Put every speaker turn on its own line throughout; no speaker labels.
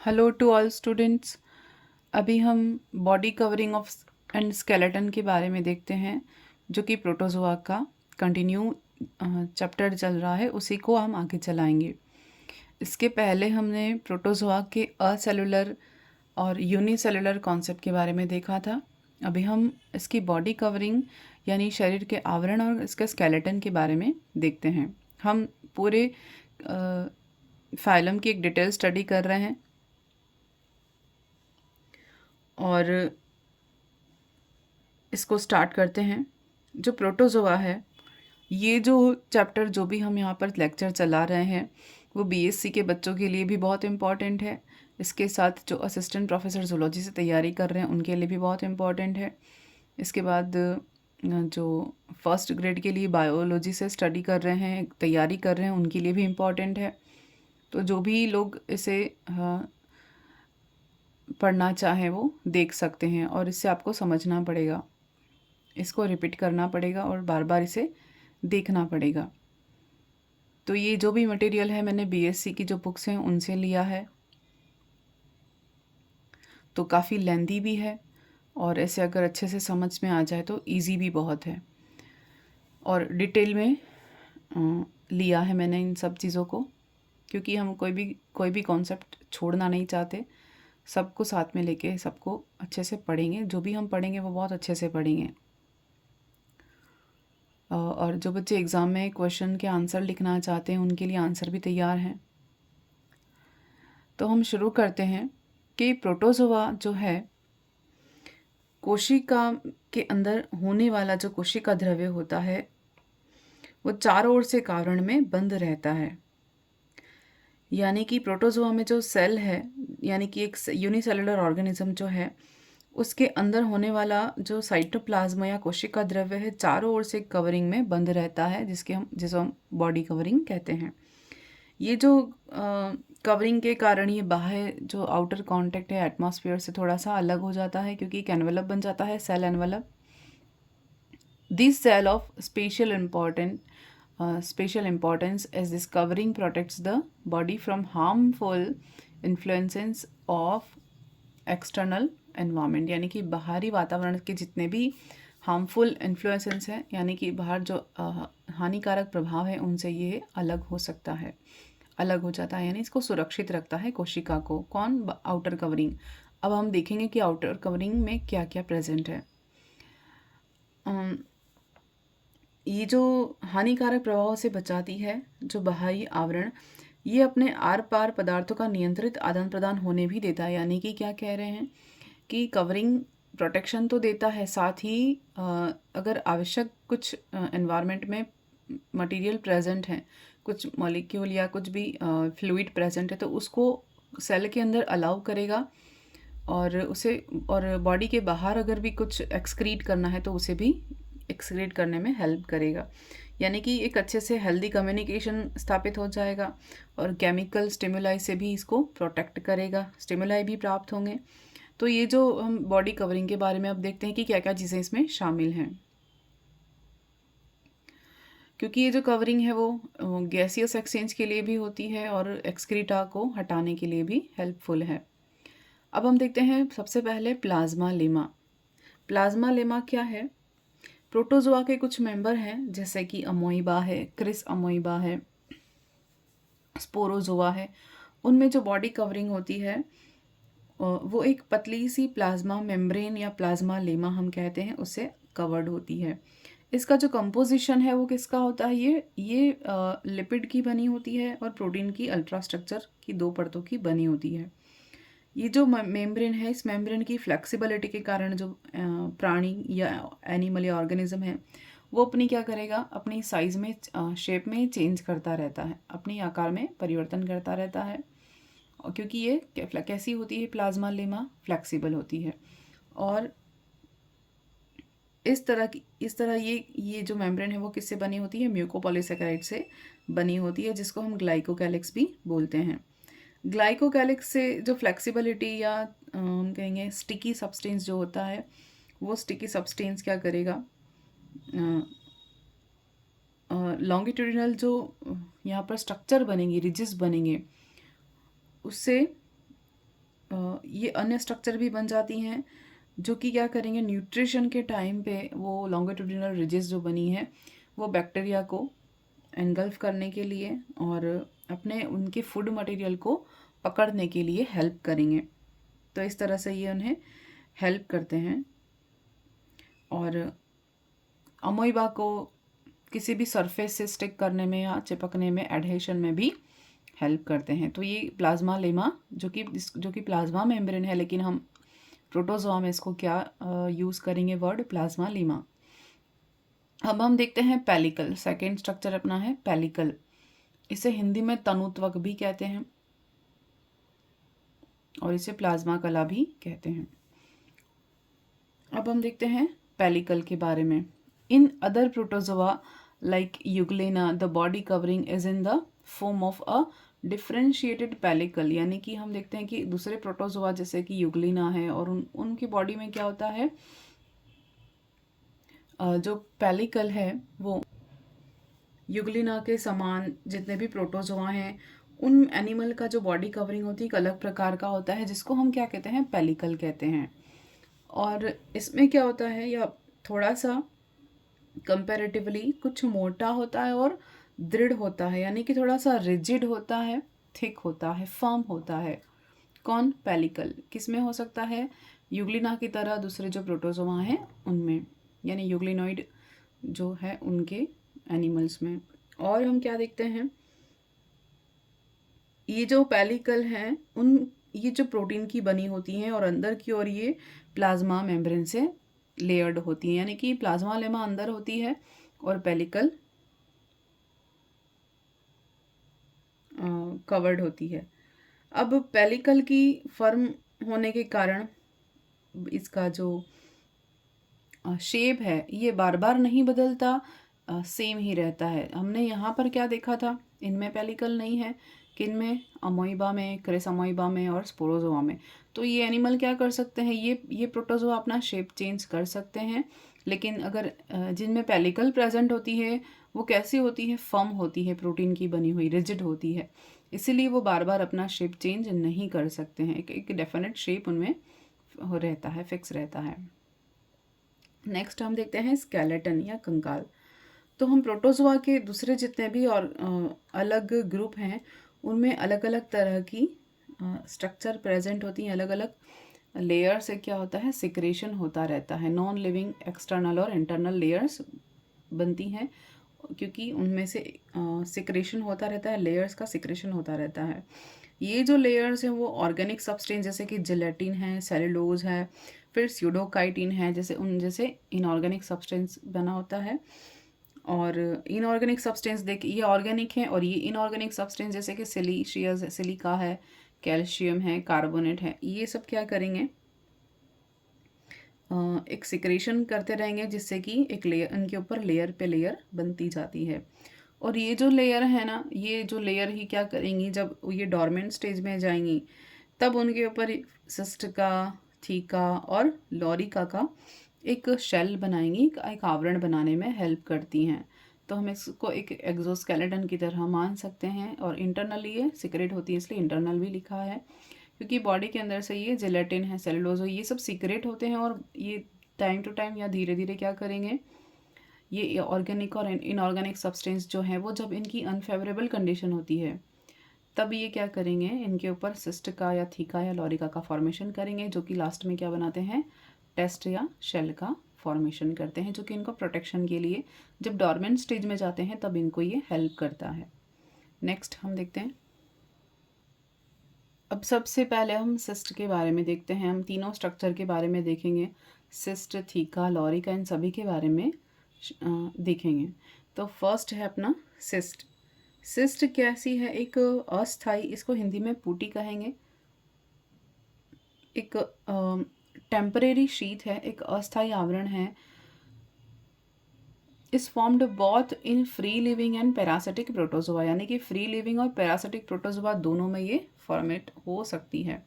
Hello to all students. अभी हम body covering of and skeleton के बारे में देखते हैं, जो कि प्रोटोजोआ का कंटिन्यू चैप्टर चल रहा है, उसी को हम आगे चलाएंगे। इसके पहले हमने प्रोटोजोआ के असेलुलर और यूनिसेलुलर कॉन्सेप्ट के बारे में देखा था। अभी हम इसकी बॉडी कवरिंग यानी शरीर के आवरण और इसके स्केलेटन के बारे में देखते हैं। हम पूरे फाइलम की एक डिटेल स्टडी कर रहे हैं और इसको स्टार्ट करते हैं। जो प्रोटोजोआ है, ये जो चैप्टर जो भी हम यहाँ पर लेक्चर चला रहे हैं वो बीएससी के बच्चों के लिए भी बहुत इम्पॉर्टेंट है। इसके साथ जो असिस्टेंट प्रोफेसर जूलॉजी से तैयारी कर रहे हैं उनके लिए भी बहुत इम्पॉर्टेंट है। इसके बाद जो फर्स्ट ग्रेड के लिए बायोलॉजी से स्टडी कर रहे हैं, तैयारी कर रहे हैं, उनके लिए भी इम्पॉर्टेंट है। तो जो भी लोग इसे पढ़ना चाहें वो देख सकते हैं और इससे आपको समझना पड़ेगा, इसको रिपीट करना पड़ेगा और बार बार इसे देखना पड़ेगा। तो ये जो भी मटेरियल है मैंने बीएससी की जो बुक्स हैं उनसे लिया है, तो काफ़ी लेंदी भी है और ऐसे अगर अच्छे से समझ में आ जाए तो इजी भी बहुत है और डिटेल में लिया है मैंने इन सब चीज़ों को, क्योंकि हम कोई भी कॉन्सेप्ट छोड़ना नहीं चाहते। सबको साथ में लेके सबको अच्छे से पढ़ेंगे, जो भी हम पढ़ेंगे वो बहुत अच्छे से पढ़ेंगे। और जो बच्चे एग्ज़ाम में क्वेश्चन के आंसर लिखना चाहते हैं उनके लिए आंसर भी तैयार हैं। तो हम शुरू करते हैं कि प्रोटोजोआ जो है, कोशिका के अंदर होने वाला जो कोशिका द्रव्य होता है वो चारों ओर से एक आवरण में बंद रहता है। यानी कि प्रोटोजोआ में जो सेल है, यानी कि एक यूनिसेलुलर ऑर्गेनिज्म जो है, उसके अंदर होने वाला जो साइटोप्लाज्म या कोशिका द्रव्य है चारों ओर से कवरिंग में बंद रहता है, जिसको हम बॉडी कवरिंग कहते हैं। ये जो कवरिंग के कारण ये बाहर जो आउटर कांटेक्ट है एटमॉस्फेयर से थोड़ा सा अलग हो जाता है, क्योंकि एक एनवेलप बन जाता है, cell envelope. This cell of special importance as this covering protects the body from harmful influences of external environment, यानी कि बाहरी वातावरण के जितने भी हार्मफुल इन्फ्लुएंसेस हैं, यानी कि बाहर जो हानिकारक प्रभाव है उनसे ये अलग हो सकता है, अलग हो जाता है, यानी इसको सुरक्षित रखता है कोशिका को। कौन? Outer covering. अब हम देखेंगे कि आउटर कवरिंग में क्या क्या प्रेजेंट है। ये जो हानिकारक प्रभाव से बचाती है जो बाहरी आवरण, ये अपने आर पार पदार्थों का नियंत्रित आदान प्रदान होने भी देता है। यानी कि क्या कह रहे हैं कि कवरिंग प्रोटेक्शन तो देता है, साथ ही अगर आवश्यक कुछ एनवायरनमेंट में मटेरियल प्रेजेंट है, कुछ मॉलिक्यूल या कुछ भी फ्लूइड प्रेजेंट है, तो उसको सेल के अंदर अलाउ करेगा और उसे, और बॉडी के बाहर अगर भी कुछ एक्सक्रीट करना है तो उसे भी एक्सक्रीट करने में हेल्प करेगा। यानी कि एक अच्छे से हेल्दी कम्युनिकेशन स्थापित हो जाएगा और केमिकल स्टिमुलाई से भी इसको प्रोटेक्ट करेगा, स्टिमुलाई भी प्राप्त होंगे। तो ये जो हम बॉडी कवरिंग के बारे में अब देखते हैं कि क्या क्या चीज़ें इसमें शामिल हैं, क्योंकि ये जो कवरिंग है वो गैसियस एक्सचेंज के लिए भी होती है और एक्सक्रीटा को हटाने के लिए भी हेल्पफुल है। अब हम देखते हैं सबसे पहले प्लाज्मा लेमा। प्लाज्मा लेमा क्या है? प्रोटोजोआ के कुछ मेंबर हैं, जैसे कि अमोइबा है, क्रिस अमोइबा है, स्पोरोजोआ है। उनमें जो बॉडी कवरिंग होती है वो एक पतली सी प्लाज्मा मेम्ब्रेन या प्लाज्मा लेमा हम कहते हैं, उससे कवर्ड होती है। इसका जो कंपोजिशन है वो किसका होता है? ये लिपिड की बनी होती है और प्रोटीन की अल्ट्रास्ट्रक्चर की दो परतों की बनी होती है। ये जो मेम्ब्रेन है, इस मेम्ब्रेन की फ्लेक्सिबिलिटी के कारण जो प्राणी या एनिमल या ऑर्गेनिज्म है वो अपनी क्या करेगा, अपनी साइज में, शेप में चेंज करता रहता है, अपनी आकार में परिवर्तन करता रहता है। और क्योंकि ये कैसी होती है, प्लाज्मा लेमा फ्लेक्सिबल होती है। और इस तरह ये जो मेम्ब्रेन है वो किससे बनी होती है? म्यूकोपॉलीसेकेराइड से बनी होती है, जिसको हम ग्लाइकोकैलिक्स भी बोलते हैं। ग्लाइकोकैलिक्स से जो फ्लेक्सिबिलिटी या हम कहेंगे स्टिकी सब्सटेंस जो होता है, वो स्टिकी सब्सटेंस क्या करेगा, लॉन्गिट्यूडिनल जो, यहाँ पर स्ट्रक्चर बनेंगे, रिजिस बनेंगे, उससे ये अन्य स्ट्रक्चर भी बन जाती हैं जो कि क्या करेंगे, न्यूट्रिशन के टाइम पे वो लॉन्गिट्यूडिनल रिजेस जो बनी है वो बैक्टीरिया को एनगल्फ करने के लिए और अपने उनके फूड मटेरियल को पकड़ने के लिए हेल्प करेंगे। तो इस तरह से ये उन्हें हेल्प करते हैं और अमोइबा को किसी भी सरफेस से स्टिक करने में या चिपकने में, एडहेशन में भी हेल्प करते हैं। तो ये प्लाज्मा लेमा जो कि प्लाज्मा मेम्ब्रेन है, लेकिन हम प्रोटोजोआ में इसको क्या यूज़ करेंगे वर्ड, प्लाज्मा लेमा। अब हम देखते हैं पेलिकल। सेकेंड स्ट्रक्चर अपना है पेलिकल। इसे हिंदी में तनुत्वक भी कहते हैं और इसे प्लाज्मा कला भी कहते हैं। अब हम देखते हैं पेलिकल के बारे में। In other protozoa like euglena the body covering is in the form of a differentiated pellicle, यानी कि हम देखते हैं कि दूसरे प्रोटोजोआ जैसे कि यूग्लिना है और उनकी बॉडी में क्या होता है, जो पेलिकल है वो यूग्लिना के समान जितने भी प्रोटोजोआ हैं उन एनिमल का जो बॉडी कवरिंग होती है एक अलग प्रकार का होता है जिसको हम क्या कहते हैं, पेलिकल कहते हैं। और इसमें क्या होता है, या थोड़ा सा कंपैरेटिवली कुछ मोटा होता है और दृढ़ होता है, यानी कि थोड़ा सा रिजिड होता है, थिक होता है, फर्म होता है। कौन, पेलिकल। किस में हो सकता है, यूग्लिना की तरह दूसरे जो प्रोटोजोआ हैं उनमें, यानी यूग्लिनॉइड जो है उनके एनिमल्स में। और हम क्या देखते हैं, ये जो पेलिकल हैं ये जो प्रोटीन की बनी होती हैं और अंदर की ओर ये प्लाज्मा मेम्ब्रेन से लेयर्ड होती हैं, यानी कि प्लाज्मा लेमा अंदर होती है और पेलिकल कवर्ड होती है। अब पेलिकल की फर्म होने के कारण इसका जो शेप है ये बार बार नहीं बदलता, सेम ही रहता है। हमने यहाँ पर क्या देखा था, इनमें पेलिकल नहीं है, किन में, अमोइबा में, क्रेस अमोइबा में और स्पोरोजोआ में। तो ये एनिमल क्या कर सकते हैं, ये प्रोटोजोआ अपना शेप चेंज कर सकते हैं, लेकिन अगर जिनमें पेलिकल प्रेजेंट होती है वो कैसी होती है, फर्म होती है, प्रोटीन की बनी हुई, रिजिड होती है, इसीलिए वो बार बार अपना शेप चेंज नहीं कर सकते हैं। एक डेफिनेट शेप उनमें हो रहता है, फिक्स रहता है। नेक्स्ट हम देखते हैं स्केलेटन या कंकाल। तो हम प्रोटोजोआ के दूसरे जितने भी और अलग ग्रुप हैं उनमें अलग अलग तरह की स्ट्रक्चर प्रेजेंट होती हैं, अलग अलग लेयर से क्या होता है, सिक्रेशन होता रहता है। नॉन लिविंग एक्सटर्नल और इंटरनल लेयर्स बनती हैं क्योंकि उनमें से सिक्रेशन होता रहता है, लेयर्स का सिक्रेशन होता रहता है। ये जो लेयर्स हैं वो ऑर्गेनिक सब्सटेंस जैसे कि जिलेटिन है, सेलुलोज है, फिर स्यूडोकाइटिन है, जैसे इनऑर्गेनिक सब्सटेंस बना होता है। और इनऑर्गेनिक सब्सटेंस देखिए, ये ऑर्गेनिक है और ये इनऑर्गेनिक सब्सटेंस जैसे कि सिलिका है, कैल्शियम है, कार्बोनेट है, ये सब क्या करेंगे, एक सिक्रेशन करते रहेंगे जिससे कि एक लेयर, इनके ऊपर लेयर पे लेयर बनती जाती है। और ये जो लेयर है ना, ये जो लेयर ही क्या करेंगी, जब ये डॉर्मेंट स्टेज में जाएंगी तब उनके ऊपर सिस्ट का, थीका और लॉरिका का एक शेल बनाएंगी, एक आवरण बनाने में हेल्प करती हैं। तो हम इसको एक एक्सोस्केलेटन की तरह मान सकते हैं। और इंटरनली ये सीक्रेट होती है, इसलिए इंटरनल भी लिखा है, क्योंकि बॉडी के अंदर से ये जिलेटिन है, सेलुलोज, ये सब सीक्रेट होते हैं और ये टाइम टू टाइम या धीरे धीरे क्या करेंगे, ये ऑर्गेनिक और इनऑर्गेनिक सब्सटेंस जो है वो जब इनकी अनफेवरेबल कंडीशन होती है तब ये क्या करेंगे, इनके ऊपर सिस्ट का या थीका या लॉरिका का फॉर्मेशन करेंगे, जो कि लास्ट में क्या बनाते हैं, टेस्ट या शेल का फॉर्मेशन करते हैं, जो कि इनको प्रोटेक्शन के लिए जब डॉर्मेंट स्टेज में जाते हैं तब इनको ये हेल्प करता है। नेक्स्ट हम देखते हैं, अब सबसे पहले हम सिस्ट के बारे में देखते हैं। हम तीनों स्ट्रक्चर के बारे में देखेंगे, सिस्ट, थीका, लॉरिका, इन सभी के बारे में देखेंगे। तो फर्स्ट है अपना सिस्ट। सिस्ट कैसी है, एक अस्थाई, इसको हिंदी में पूटी कहेंगे, एक टेम्परेरी शीट है, एक अस्थाई आवरण है। Is formed both in free living and parasitic protozoa, यानी कि फ्री लिविंग और पैरासिटिक प्रोटोजोआ दोनों में ये फॉर्मेट हो सकती है।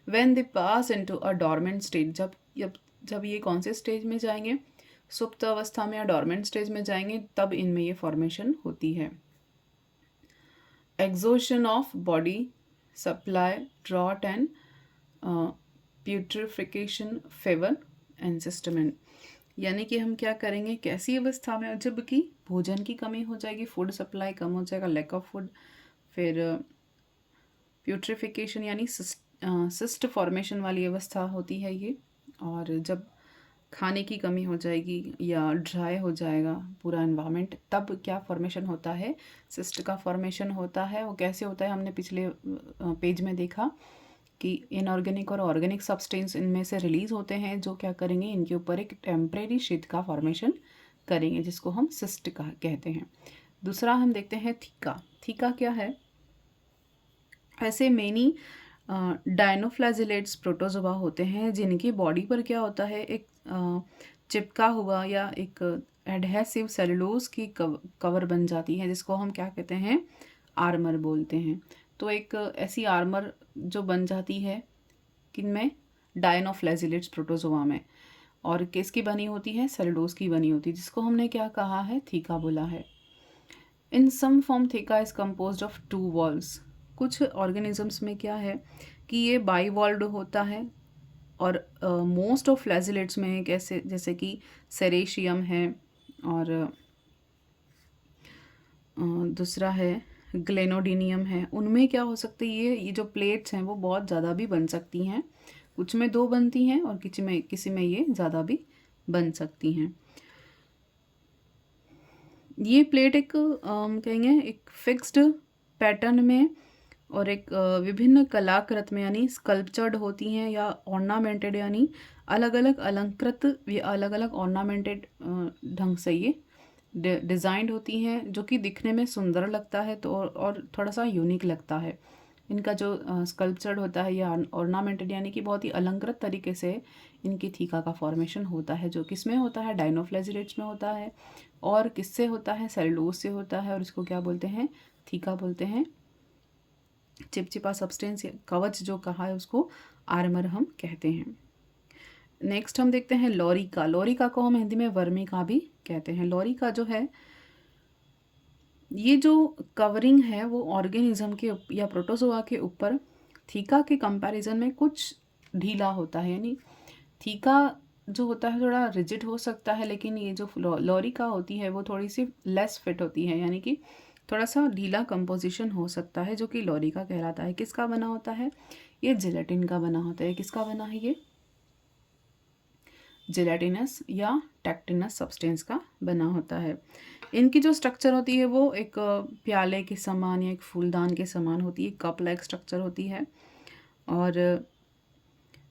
When they pass into a dormant stage, जब ये कौन से स्टेज में जाएंगे, सुप्त अवस्था में या डॉर्मेंट स्टेज में जाएंगे, तब इनमें ये फॉर्मेशन होती है। Exhaustion of body supply, drought and putrefaction favour encystment, यानी कि हम क्या करेंगे, कैसी अवस्था में, जब कि भोजन की कमी हो जाएगी, फूड सप्लाई कम हो जाएगा, लैक ऑफ फूड। फिर प्यूट्रिफिकेशन यानी सिस्ट फॉर्मेशन वाली अवस्था होती है ये। और जब खाने की कमी हो जाएगी या ड्राई हो जाएगा पूरा एनवायरनमेंट, तब क्या फॉर्मेशन होता है, सिस्ट का फॉर्मेशन होता है। वो कैसे होता है, हमने पिछले पेज में देखा कि इनऑर्गेनिक और ऑर्गेनिक सब्सटेंस इनमें से रिलीज होते हैं, जो क्या करेंगे, इनके ऊपर एक टेम्परेरी शीट का फॉर्मेशन करेंगे, जिसको हम सिस्ट का कहते हैं। दूसरा हम देखते हैं थीका। थीका क्या है, ऐसे मेनी डायनोफ्लैजिलेट्स प्रोटोजोआ होते हैं जिनकी बॉडी पर क्या होता है, एक चिपका हुआ या एक एडहेसिव सेलुलोज की कवर बन जाती है, जिसको हम क्या कहते हैं, आर्मर बोलते हैं। तो एक ऐसी आर्मर जो बन जाती है किनमें, डायनोफ्लैजिलेट्स प्रोटोजोआ में, और किसकी बनी होती है, सेलुलोज की बनी होती है, जिसको हमने क्या कहा है, थीका बोला है। In some form theca is composed of 2 walls. कुछ ऑर्गेनिजम्स में क्या है कि ये बाईवॉल्ड होता है, और मोस्ट ऑफ फ्लैजिलेट्स में कैसे, जैसे कि सेरेशियम है, और दूसरा है ग्लेनोडिनियम है, उनमें क्या हो सकता है, ये जो प्लेट्स हैं वो बहुत ज़्यादा भी बन सकती हैं। कुछ में 2 बनती हैं और किसी में ये ज़्यादा भी बन सकती हैं। ये प्लेट एक कहेंगे एक फिक्स्ड पैटर्न में और एक विभिन्न कलाकृत में यानी स्कल्पचर्ड होती हैं, या ऑर्नामेंटेड यानी अलग अलग अलंकृत या अलग अलग ऑर्नामेंटेड ढंग से ये डिज़ाइंड होती हैं, जो कि दिखने में सुंदर लगता है, तो और थोड़ा सा यूनिक लगता है। इनका जो स्कल्पचर्ड होता है या ऑर्नामेंटेड यानी कि बहुत ही अलंकृत तरीके से इनकी थीका का फॉर्मेशन होता है, जो किस में होता है, डायनोफ्लैजिलेट्स में होता है, और किससे होता है, सेलुलोज से होता है, और इसको क्या बोलते हैं, थीका बोलते हैं। चिपचिपा सब्सटेंस कवच जो कहा है उसको आर्मर हम कहते हैं। नेक्स्ट हम देखते हैं लॉरिका। लॉरिका को हम हिंदी में वर्मिका भी कहते हैं। लॉरिका जो है, ये जो कवरिंग है वो ऑर्गेनिज्म के या प्रोटोजोआ के ऊपर थीका के कंपैरिजन में कुछ ढीला होता है, यानी थीका जो होता है थोड़ा रिजिड हो सकता है, लेकिन ये जो लॉरिका होती है वो थोड़ी सी लेस फिट होती है, यानी कि थोड़ा सा ढीला कंपोजिशन हो सकता है, जो कि लॉरिका कहलाता है। किसका बना होता है, ये जिलेटिन का बना होता है। किसका बना है ये, जिलेटिनस या टैक्टिनस सब्सटेंस का बना होता है। इनकी जो स्ट्रक्चर होती है वो एक प्याले के समान या एक फूलदान के समान होती है, कप लाइक स्ट्रक्चर होती है, और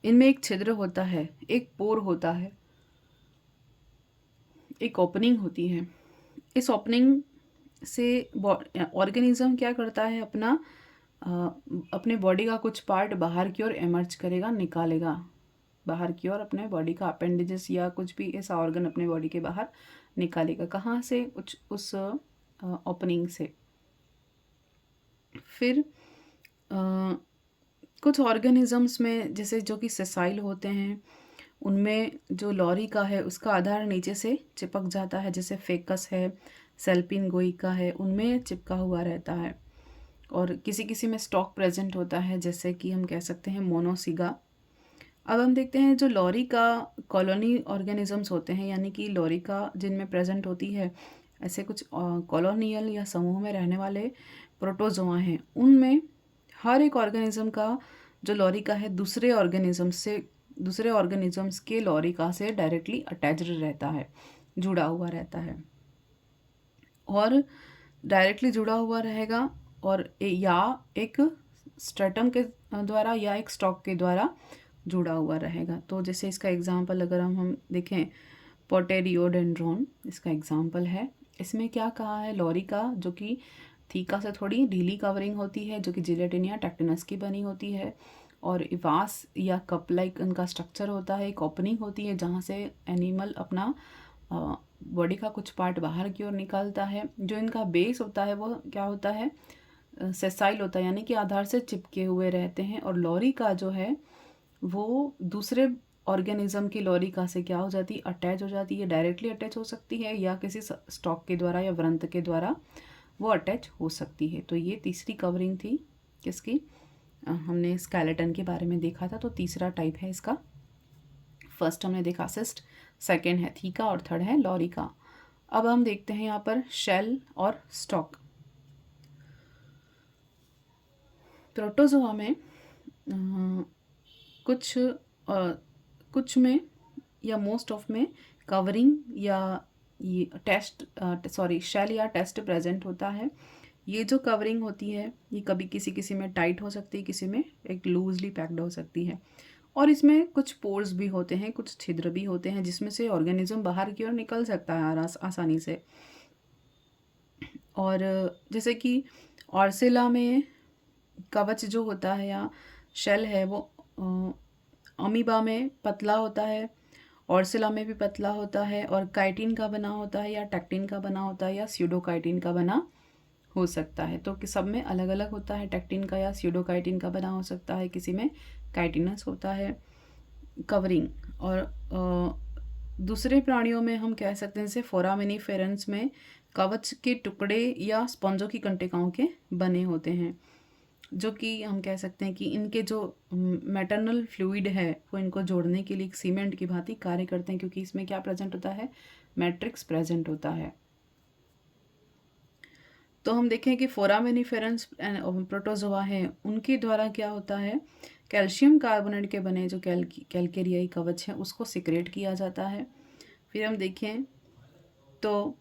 इनमें एक छिद्र होता है, एक पोर होता है, एक ओपनिंग होती है। इस ओपनिंग से ऑर्गेनिज्म क्या करता है, अपने बॉडी का कुछ पार्ट बाहर की ओर एमर्ज करेगा, निकालेगा बाहर की ओर, अपने बॉडी का अपेंडेजेस या कुछ भी ऐसा ऑर्गन अपने बॉडी के बाहर निकालेगा। कहाँ से, उस ओपनिंग से। फिर कुछ ऑर्गेनिजम्स में जैसे जो कि सेसाइल होते हैं, उनमें जो लॉरिका है उसका आधार नीचे से चिपक जाता है, जैसे फेकस है, सेल्पिन गोइका है, उनमें चिपका हुआ रहता है। और किसी किसी में स्टॉक प्रेजेंट होता है, जैसे कि हम कह सकते हैं मोनोसिगा। अब हम देखते हैं जो लॉरिका कॉलोनी ऑर्गेनिजम्स होते हैं, यानी कि लॉरिका जिनमें प्रेजेंट होती है, ऐसे कुछ कॉलोनियल या समूह में रहने वाले प्रोटोजोआ हैं, उनमें हर एक ऑर्गेनिज्म का जो लॉरिका है दूसरे ऑर्गेनिजम्स के लॉरिका से डायरेक्टली अटैच्ड रहता है, जुड़ा हुआ रहता है, और डायरेक्टली जुड़ा हुआ रहेगा, और या एक स्ट्रेटम के द्वारा या एक स्टॉक के द्वारा जुड़ा हुआ रहेगा। तो जैसे इसका एग्जांपल अगर हम देखें, पोटेरियोडेंड्रोन इसका एग्जांपल है। इसमें क्या कहा है, लॉरिका जो कि थीका से थोड़ी ढीली कवरिंग होती है, जो कि जिलेटिन या टैक्टिनस की बनी होती है, और वास या कप लाइक इनका स्ट्रक्चर होता है, एक ओपनिंग होती है जहाँ से एनिमल अपना बॉडी का कुछ पार्ट बाहर की ओर निकालता है। जो इनका बेस होता है वो क्या होता है, सेसाइल होता है, यानी कि आधार से चिपके हुए रहते हैं। और लॉरिका जो है वो दूसरे ऑर्गेनिज्म की लॉरिका से क्या हो जाती है, अटैच हो जाती है, डायरेक्टली अटैच हो सकती है, या किसी स्टॉक के द्वारा या व्रंत के द्वारा वो अटैच हो सकती है। तो ये तीसरी कवरिंग थी किसकी, हमने स्केलेटन के बारे में देखा था, तो तीसरा टाइप है इसका। फर्स्ट हमने देखा सिस्ट, सेकेंड है थीका और थर्ड है लॉरिका। अब हम देखते हैं यहाँ पर शेल और स्टॉक। प्रोटोजोआ में कुछ कुछ में या मोस्ट ऑफ में कवरिंग या ये शेल या टेस्ट प्रेजेंट होता है। ये जो कवरिंग होती है ये कभी किसी किसी में टाइट हो सकती है, किसी में एक लूजली पैक्ड हो सकती है, और इसमें कुछ पोर्स भी होते हैं, कुछ छिद्र भी होते हैं जिसमें से ऑर्गेनिज्म बाहर की ओर निकल सकता है आसानी से। और जैसे कि ऑर्सिला में कवच जो होता है या शेल है वो अमीबा में पतला होता है, ऑर्सिला में भी पतला होता है, और काइटिन का बना होता है या टेक्टिन का बना होता है या स्यूडोकाइटिन का बना हो सकता है। तो कि सब में अलग अलग होता है, टेक्टिन का या स्यूडोकाइटिन का बना हो सकता है, किसी में काइटिनस होता है कवरिंग। और दूसरे प्राणियों में हम कह सकते हैं जैसे फोरामिनीफेरेंस में कवच के टुकड़े या स्पंजों की कंटिकाओं के बने होते हैं, जो कि हम कह सकते हैं कि इनके जो मैटरनल फ्लूइड है वो इनको जोड़ने के लिए एक सीमेंट की भांति कार्य करते हैं, क्योंकि इसमें क्या प्रेजेंट होता है, मैट्रिक्स प्रेजेंट होता है। तो हम देखें कि फोरामिनीफेरेंस प्रोटोजोआ हैं, उनके द्वारा क्या होता है, कैल्शियम कार्बोनेट के बने जो कैल्केरियाई कवच हैं उसको सिक्रेट किया जाता है। फिर हम देखें तो